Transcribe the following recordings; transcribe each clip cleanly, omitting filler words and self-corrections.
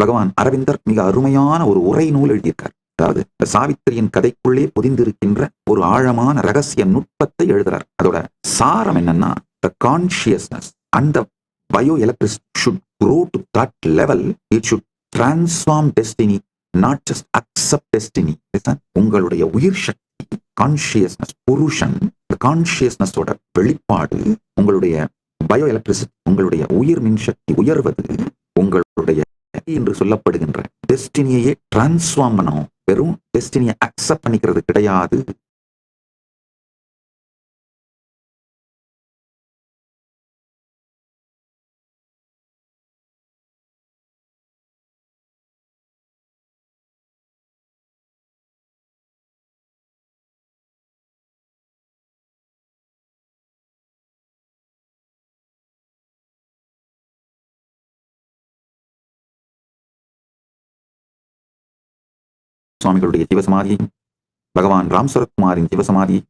பகவான் அரவிந்தர் மிக அருமையான ஒரு உரை நூல் எழுதியிருக்கார். அதாவது சாவித்திரியின் கதைக்குள்ளே பொதிந்திருக்கின்ற ஒரு ஆழமான ரகசிய நுட்பத்தை எழுதுறார். அதோட சாரம் என்னன்னா, the consciousness and the bioelectricity should grow to that level. It should transform destiny, not just accept destiny. உங்களுடைய உயிர் சக்தி, கான்சியஸ்னஸ், புருஷன், கான்சியஸ்னஸோட வெளிப்பாடு, உங்களுடைய பயோ எலக்ட்ரிசிட்டி, உங்களுடைய உயிர் மின்சக்தி உயர்வது உங்களுடைய என்று சொல்லப்படுகின்ற டெஸ்டினியை டிரான்ஸ்ஃபார்ம் பண்ணணும். வெறும் டெஸ்டினியை அக்செப்ட் பண்ணிக்கிறது கிடையாது. சுவாமிகளுடைய ஜீவசமாதியையும் பகவான் ராம் சரத்குமாரின் ஜீவசமாதியை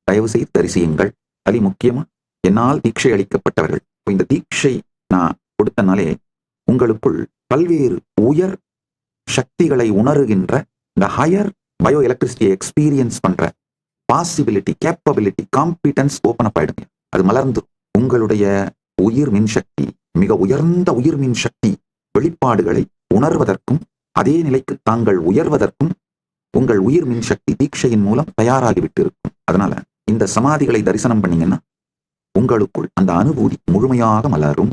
தயவு செய்து தரிசியுங்கள். அது முக்கியமா என்னால் தீட்சை அளிக்கப்பட்டவர்கள். இந்த தீட்சை நான் கொடுத்தனாலே உங்களுக்குள் பல்வேறு உயர் சக்திகளை உணருகின்ற இந்த ஹையர் பயோ எலக்ட்ரிசிட்டியை எக்ஸ்பீரியன்ஸ் பண்ற possibility, capability, competence open up ஆயிடுங்க. அது மலர்ந்து உங்களுடைய உயிர் மின்சக்தி, மிக உயர்ந்த உயிர் மின்சக்தி வெளிப்பாடுகளை உணர்வதற்கும் அதே நிலைக்கு தாங்கள் உயர்வதற்கும் உங்கள் உயிர் மின்சக்தி தீட்சையின் மூலம் தயாராகிவிட்டு இருக்கும். அதனால இந்த சமாதிகளை தரிசனம் பண்ணீங்கன்னா உங்களுக்குள் அந்த அனுபூதி முழுமையாக மலரும்.